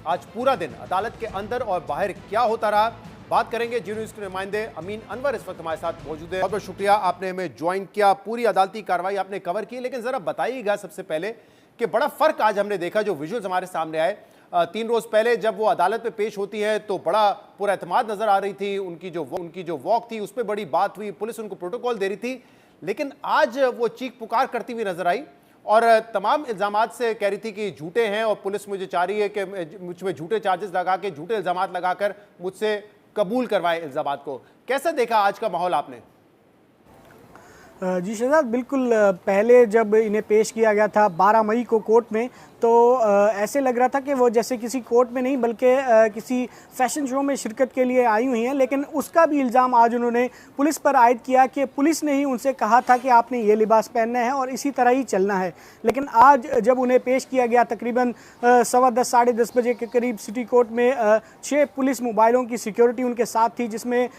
आज पूरा दिन अदालत के अंदर और बाहर क्या होता रहा, बात करेंगे। जी न्यूज़ के नुमाइंदे अमीन अनवर इस वक्त हमारे साथ मौजूद है। बहुत बहुत शुक्रिया, आपने हमें ज्वाइन किया, पूरी अदालती कार्रवाई आपने कवर की। लेकिन जरा बताइएगा सबसे पहले कि बड़ा फर्क आज हमने देखा, जो विजुअल्स हमारे सामने आए 3 रोज पहले जब वो अदालत में पेश होती है तो बड़ा पूरा एतमाद नजर आ रही थी, उनकी जो वॉक थी उस पर बड़ी बात हुई, पुलिस उनको प्रोटोकॉल दे रही थी। लेकिन आज वो चीख पुकार करती हुई नजर आई और तमाम इल्जामात से कह रही थी कि झूठे हैं और पुलिस मुझे चाह रही है कि मुझ पर झूठे चार्जेस लगा के, झूठे इल्जामात लगाकर मुझसे कबूल करवाए इल्जामात को। कैसा देखा आज का माहौल आपने? जी शहजाद, बिल्कुल पहले जब इन्हें पेश किया गया था 12 मई को कोर्ट में, तो ऐसे लग रहा था कि वो जैसे किसी कोर्ट में नहीं बल्कि किसी फैशन शो में शिरकत के लिए आई हुई हैं। लेकिन उसका भी इल्ज़ाम आज उन्होंने पुलिस पर आयद किया कि पुलिस ने ही उनसे कहा था कि आपने ये लिबास पहनना है और इसी तरह ही चलना है। लेकिन आज जब उन्हें पेश किया गया तकरीबन 10:15 साढ़े 10 बजे के करीब सिटी कोर्ट में 6 पुलिस मोबाइलों की सिक्योरिटी उनके साथ थी, जिसमें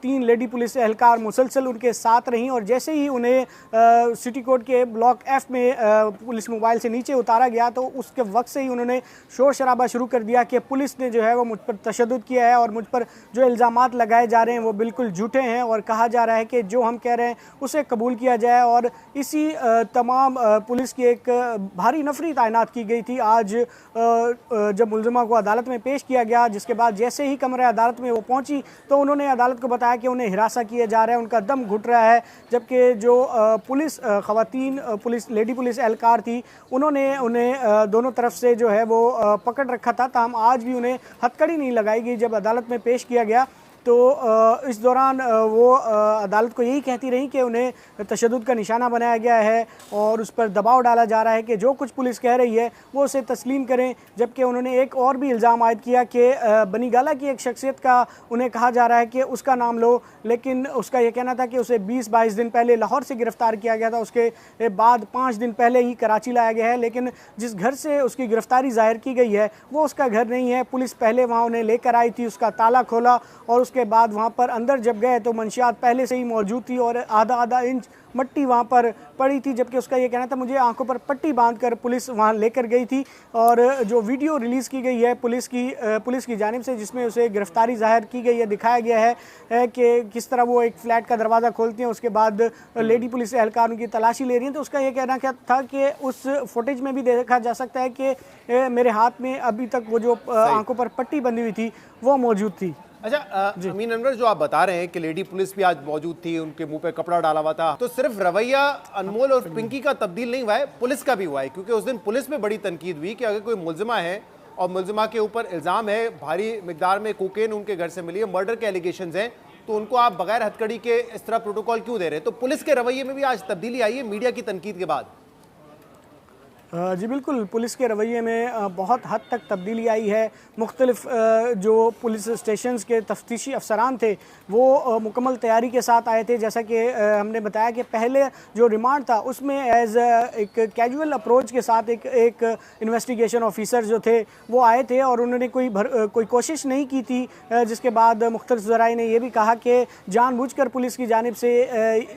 3 लेडी पुलिस एहलकार मुसलसल उनके साथ रहीं। और जैसे ही उन्हें सिटी कोर्ट के ब्लॉक एफ में पुलिस मोबाइल से नीचे उतारा गया तो उसके वक्त से ही उन्होंने शोर शराबा शुरू कर दिया कि पुलिस ने जो है वो मुझ पर तशद्दुद किया है और मुझ पर जो इल्ज़ामात लगाए जा रहे हैं वो बिल्कुल झूठे हैं, और कहा जा रहा है कि जो हम कह रहे हैं उसे कबूल किया जाए। और इसी तमाम पुलिस की एक भारी नफरी तैनात की गई थी आज जब मुलजिमा को अदालत में पेश किया गया। जिसके बाद जैसे ही कमरे अदालत में वो पहुंची तो उन्होंने अदालत को बताया कि उन्हें हिरासा किया जा रहा है, उनका दम घुट रहा है। जबकि जो पुलिस खवातीन पुलिस लेडी पुलिस एहलकार थी उन्होंने उन्हें दोनों तरफ से जो है वो पकड़ रखा था। ताहम आज भी उन्हें हथकड़ी नहीं लगाई गई जब अदालत में पेश किया गया। तो इस दौरान वो अदालत को यही कहती रही कि उन्हें तशद्दुद का निशाना बनाया गया है और उस पर दबाव डाला जा रहा है कि जो कुछ पुलिस कह रही है वो उसे तस्लीम करें। जबकि उन्होंने एक और भी इल्ज़ाम आयद किया कि बनीगाला की एक शख्सियत का उन्हें कहा जा रहा है कि उसका नाम लो, लेकिन उसका ये कहना था कि उसे 20-22 दिन पहले लाहौर से गिरफ़्तार किया गया था, उसके बाद 5 दिन पहले ही कराची लाया गया है। लेकिन जिस घर से उसकी गिरफ़्तारी ज़ाहिर की गई है वो उसका घर नहीं है। पुलिस पहले वहाँ उन्हें लेकर आई थी, उसका ताला खोला और उसके बाद वहाँ पर अंदर जब गए तो मंशियात पहले से ही मौजूद थी और आधा इंच मट्टी वहाँ पर पड़ी थी। जबकि उसका ये कहना था मुझे आंखों पर पट्टी बांधकर पुलिस वहाँ लेकर गई थी। और जो वीडियो रिलीज़ की गई है पुलिस की जानिब से, जिसमें उसे गिरफ्तारी जाहिर की गई है, दिखाया गया है कि किस तरह वो एक फ्लैट का दरवाज़ा खोलती हैं, उसके बाद लेडी पुलिस एहलकार उनकी तलाशी ले रही हैं। तो उसका ये कहना क्या था कि उस फुटेज में भी देखा जा सकता है कि मेरे हाथ में अभी तक वो जो आंखों पर पट्टी बंधी हुई थी वो मौजूद थी। अच्छा अमीन अनवर, जो आप बता रहे हैं कि लेडी पुलिस भी आज मौजूद थी, उनके मुंह पे कपड़ा डाला हुआ था, तो सिर्फ रवैया अनमोल और पिंकी का तब्दील नहीं हुआ है, पुलिस का भी हुआ है। क्योंकि उस दिन पुलिस में बड़ी तनकीद हुई कि अगर कोई मुलजिमा है और मुलजिमा के ऊपर इल्ज़ाम है भारी मिकदार में कोकेन उनके घर से मिली है, मर्डर के एलिगेशंस हैं, तो उनको आप बगैर हथकड़ी के इस तरह प्रोटोकॉल क्यों दे रहे हैं? तो पुलिस के रवैये में भी आज तब्दीली आई है मीडिया की तनकीद के बाद। जी बिल्कुल, पुलिस के रवैये में बहुत हद तक तब्दीली आई है। मुख्तलिफ जो पुलिस स्टेशंस के तफ्तीशी अफसरान थे वो मुकम्मल तैयारी के साथ आए थे। जैसा कि हमने बताया कि पहले जो रिमांड था उसमें एज एक कैजुअल अप्रोच के साथ एक इन्वेस्टिगेशन ऑफिसर जो थे वो आए थे और उन्होंने कोई कोशिश नहीं की थी। जिसके बाद मुख्तलिफ ज़राए ने यह भी कहा कि जानबूझकर पुलिस की जानिब से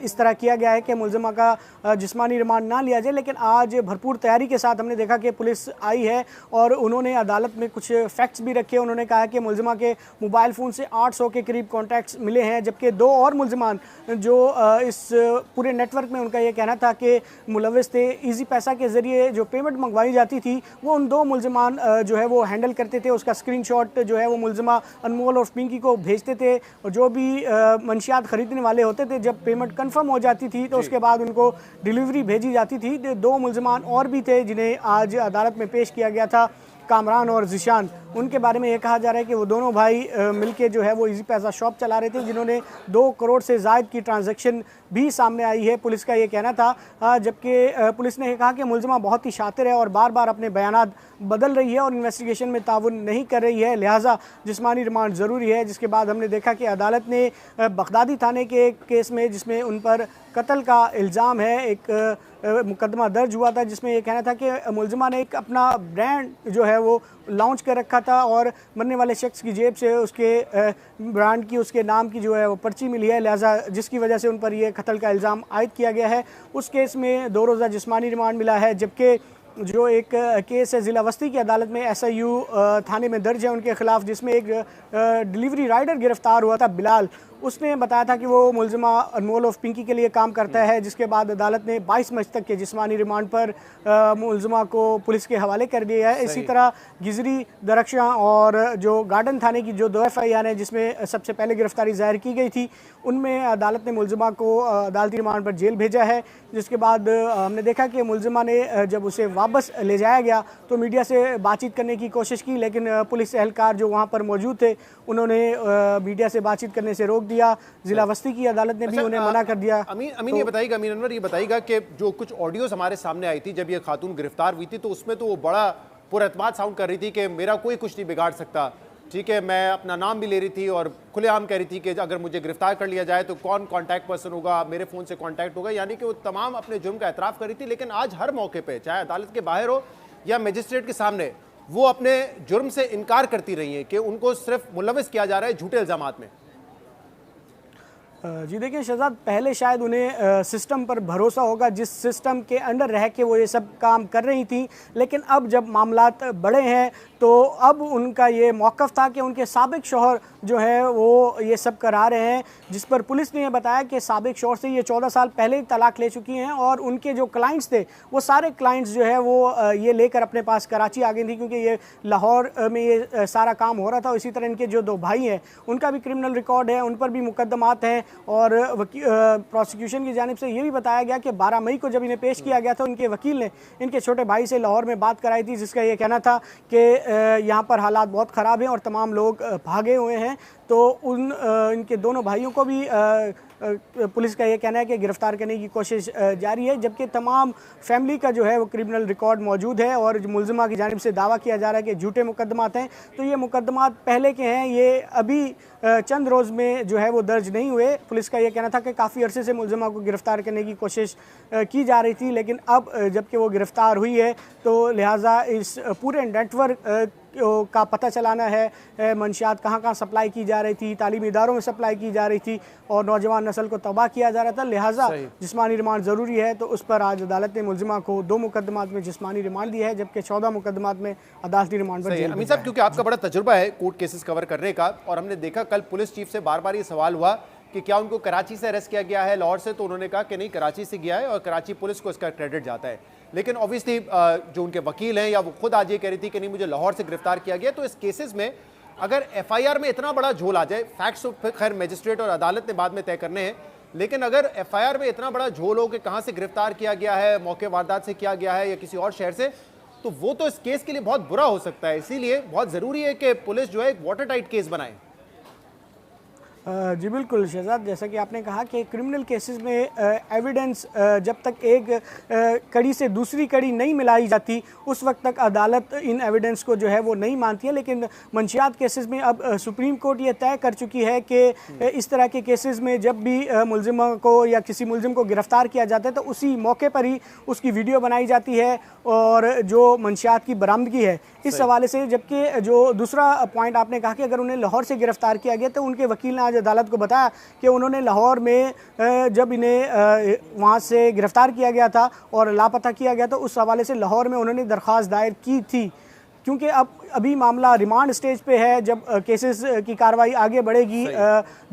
इस तरह किया गया है कि मुलजिमा का जिस्मानी रिमांड ना लिया जाए। लेकिन आज भरपूर तैयारी के साथ हमने देखा कि पुलिस आई है और उन्होंने अदालत में कुछ फैक्ट्स भी रखे। उन्होंने कहा कि मुलजिमा के मोबाइल फ़ोन से 800 के करीब कॉन्टैक्ट्स मिले हैं, जबकि 2 और मुलजिमान जो इस पूरे नेटवर्क में उनका ये कहना था कि मुलविस थे। ईजी पैसा के ज़रिए जो पेमेंट मंगवाई जाती थी वो उन 2 मुलजिमान जो है वो हैंडल करते थे। उसका स्क्रीनशॉट जो है वो मुलजिमा अनमोल और पिंकी को भेजते थे और जो भी मंशियात ख़रीदने वाले होते थे जब पेमेंट कन्फर्म हो जाती थी तो उसके बाद उनको डिलीवरी भेजी जाती थी। 2 मुलजिमान और भी थे जिन्हें आज अदालत में पेश किया गया था, कामरान और जिशान। उनके बारे में ये कहा जा रहा है कि वो दोनों भाई मिलके जो है वो इजी पैसा शॉप चला रहे थे, जिन्होंने 2 करोड़ से ज़ायद की ट्रांजैक्शन भी सामने आई है, पुलिस का ये कहना था। जबकि पुलिस ने कहा कि मुलजिमा बहुत ही शातिर है और बार बार अपने बयानात बदल रही है और इन्वेस्टिगेशन में ताउन नहीं कर रही है, लिहाजा जिस्मानी रिमांड ज़रूरी है। जिसके बाद हमने देखा कि अदालत ने बगदादी थाने के एक केस में जिसमें उन पर कत्ल का इल्ज़ाम है, एक मुकदमा दर्ज हुआ था जिसमें यह कहना था कि मुलजिमा ने एक अपना ब्रांड जो है वो लॉन्च कर रखा था और मरने वाले शख्स की जेब से उसके ब्रांड की, उसके नाम की जो है वो पर्ची मिली है, लिहाजा जिसकी वजह से उन पर यह कत्ल का इल्ज़ाम आयद किया गया है। उस केस में 2 रोज़ा जिस्मानी रिमांड मिला है। जबकि जो एक केस है ज़िला वस्ती की अदालत में SIU थाने में दर्ज है उनके खिलाफ, जिसमें एक डिलीवरी राइडर गिरफ्तार हुआ था बिलाल। उसने बताया था कि वो मुलजिमा अनमोल ऑफ पिंकी के लिए काम करता है, जिसके बाद अदालत ने 22 मई तक के जिस्मानी रिमांड पर मुलजिमा को पुलिस के हवाले कर दिया है। इसी तरह गिजरी, दरख्शां और जो गार्डन थाने की जो 2 FIR हैं जिसमें सबसे पहले गिरफ्तारी जाहिर की गई थी, उनमें अदालत ने मुलजिमा को अदालती रिमांड पर जेल भेजा है। जिसके बाद हमने देखा कि मुलजिमा ने जब उसे वापस ले जाया गया तो मीडिया से बातचीत करने की कोशिश की, लेकिन पुलिस एहलकार जो वहाँ पर मौजूद थे उन्होंने मीडिया से बातचीत करने से रोक दिया। जिला वस्ती की अदालत ने भी उन्हें मना कर दिया। अमीन ये बताइएगा, अमीन अनवर ये बताइएगा कि जो कुछ ऑडियोज हमारे सामने आई थी जब ये खातून गिरफ्तार हुई थी, तो उसमें तो वो बड़ा पुरअतमाद साउंड कर रही थी कि मेरा कोई कुछ नहीं बिगाड़ सकता, ठीक है, मैं अपना नाम भी ले रही थी और खुलेआम कह रही थी कि अगर मुझे गिरफ्तार कर लिया जाए तो कौन कांटेक्ट पर्सन होगा, मेरे फ़ोन से कांटेक्ट होगा, यानी कि वो तमाम अपने जुर्म का एतराफ़ कर रही थी। लेकिन आज हर मौके पे, चाहे अदालत के बाहर हो या मजिस्ट्रेट के सामने, वो अपने जुर्म से इनकार करती रही हैं कि उनको सिर्फ मुलविस किया जा रहा है झूठे इल्ज़ामात में। जी देखिए शहजाद, पहले शायद उन्हें सिस्टम पर भरोसा होगा जिस सिस्टम के अंडर रह के वो ये सब काम कर रही थी, लेकिन अब जब मामलात बड़े हैं तो अब उनका ये मौक़िफ़ था कि उनके साबिक शौहर जो है वो ये सब करा रहे हैं, जिस पर पुलिस ने ये बताया कि साबिक शौहर से ये 14 साल पहले ही तलाक ले चुकी हैं और उनके जो क्लाइंट्स थे वो सारे क्लाइंट्स जो है वो ये लेकर अपने पास कराची आ गई थी, क्योंकि ये लाहौर में ये सारा काम हो रहा था। इसी तरह इनके जो 2 भाई हैं उनका भी क्रिमिनल रिकॉर्ड है, उन पर भी मुकदमात हैं और प्रोसिक्यूशन की जानिब से ये भी बताया गया कि 12 मई को जब इन्हें पेश किया गया था, उनके वकील ने इनके छोटे भाई से लाहौर में बात कराई थी, जिसका ये कहना था कि यहाँ पर हालात बहुत ख़राब हैं और तमाम लोग भागे हुए हैं। तो इनके दोनों भाइयों को भी पुलिस का ये कहना है कि गिरफ्तार करने की कोशिश जारी है, जबकि तमाम फैमिली का जो है वो क्रिमिनल रिकॉर्ड मौजूद है और मुलजिमा की जानिब से दावा किया जा रहा है कि झूठे मुकदमात हैं। तो ये मुकदमात पहले के हैं, ये अभी चंद रोज़ में जो है वो दर्ज नहीं हुए। पुलिस का ये कहना था कि काफ़ी अरसे से मुलजिमा को गिरफ़्तार करने की कोशिश की जा रही थी, लेकिन अब जबकि वो गिरफ़्तार हुई है तो लिहाजा इस पूरे नेटवर्क का पता चलाना है, मंशियात कहाँ कहाँ सप्लाई की जा रही थी, तालीमी इदारों में सप्लाई की जा रही थी और नौजवान नस्ल को तबाह किया जा रहा था। लिहाजा जिस्मानी रिमांड ज़रूरी है, तो उस पर आज अदालत ने मुलजिमा को 2 मुकदमात में जिस्मानी रिमांड दिया है, जबकि 14 मुकदमात में अदालती रिमांड पर जेल। अमीन साहब, क्योंकि आपका बड़ा तजुर्बा है कोर्ट केसेस कवर करने का, और हमने देखा कल पुलिस चीफ से बार बार ये सवाल हुआ कि क्या उनको कराची से अरेस्ट किया गया है, लाहौर से, तो उन्होंने कहा कि नहीं, कराची से गया है और कराची पुलिस को इसका क्रेडिट जाता है। लेकिन ऑब्वियसली जो उनके वकील हैं या वो खुद आज ये कह रही थी कि नहीं, मुझे लाहौर से गिरफ्तार किया गया। तो इस केसेस में अगर FIR में इतना बड़ा झोल आ जाए, फैक्ट्स तो खैर मजिस्ट्रेट और अदालत ने बाद में तय करने हैं, लेकिन अगर FIR में इतना बड़ा झोल हो कि कहाँ से गिरफ्तार किया गया है, मौके वारदात से किया गया है या किसी और शहर से, तो वो तो इस केस के लिए बहुत बुरा हो सकता है। इसीलिए बहुत ज़रूरी है कि पुलिस जो है एक वाटर टाइट केस बनाए। जी बिल्कुल शहजाद, जैसा कि आपने कहा कि क्रिमिनल केसेस में एविडेंस जब तक एक कड़ी से दूसरी कड़ी नहीं मिलाई जाती उस वक्त तक अदालत इन एविडेंस को जो है वो नहीं मानती है। लेकिन मंशियात केसेस में अब सुप्रीम कोर्ट ये तय कर चुकी है कि इस तरह के केसेस में जब भी मुलजिमा को या किसी मुलजिम को गिरफ्तार किया जाता है तो उसी मौके पर ही उसकी वीडियो बनाई जाती है और जो मंशियात की बरामदगी है इस हवाले से। जबकि जो दूसरा पॉइंट आपने कहा कि अगर उन्हें लाहौर से गिरफ्तार किया गया, तो उनके वकील ने आज अदालत को बताया कि उन्होंने लाहौर में जब इन्हें वहाँ से गिरफ्तार किया गया था और लापता किया गया, तो उस हवाले से लाहौर में उन्होंने दरख्वास्त दायर की थी। क्योंकि अभी मामला रिमांड स्टेज पे है, जब केसेस की कार्रवाई आगे बढ़ेगी,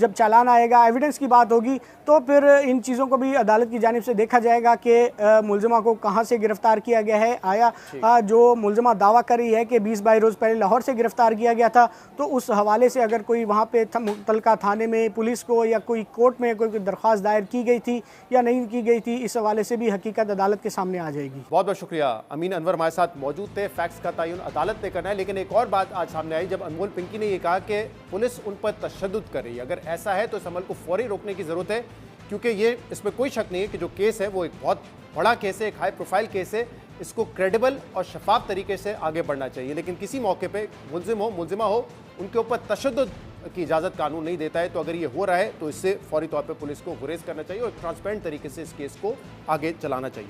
जब चालान आएगा, एविडेंस की बात होगी, तो फिर इन चीज़ों को भी अदालत की जानिब से देखा जाएगा कि मुलजिमा को कहाँ से गिरफ्तार किया गया है। आया जो मुलजिमा दावा कर रही है कि 20-22 रोज़ पहले लाहौर से गिरफ्तार किया गया था, तो उस हवाले से अगर कोई वहाँ पे मुतलका थाने में पुलिस को या कोई कोर्ट में कोई दरख्वास्त दायर की गई थी या नहीं की गई थी, इस हवाले से भी हकीकत अदालत के सामने आ जाएगी। बहुत बहुत शुक्रिया। अमीन अनवर हमारे साथ मौजूद थे। फैक्ट्स का तयन अदालत ने करना है, लेकिन एक और बात आज सामने आई जब अनमोल पिंकी ने यह कहा कि पुलिस उन पर तशद्दुद कर रही है। अगर ऐसा है तो इस अमल को फौरी रोकने की ज़रूरत है, क्योंकि ये इसमें कोई शक नहीं है कि जो केस है वो एक बहुत बड़ा केस है, एक हाई प्रोफाइल केस है। इसको क्रेडिबल और शफाफ तरीके से आगे बढ़ना चाहिए, लेकिन किसी मौके पे मुलजिमा हो उनके ऊपर तशद्दुद की इजाज़त कानून नहीं देता है। तो अगर ये हो रहा है तो इससे फौरी तौर पर पुलिस को गुरेज करना चाहिए और ट्रांसपेरेंट तरीके से इस केस को आगे चलाना चाहिए।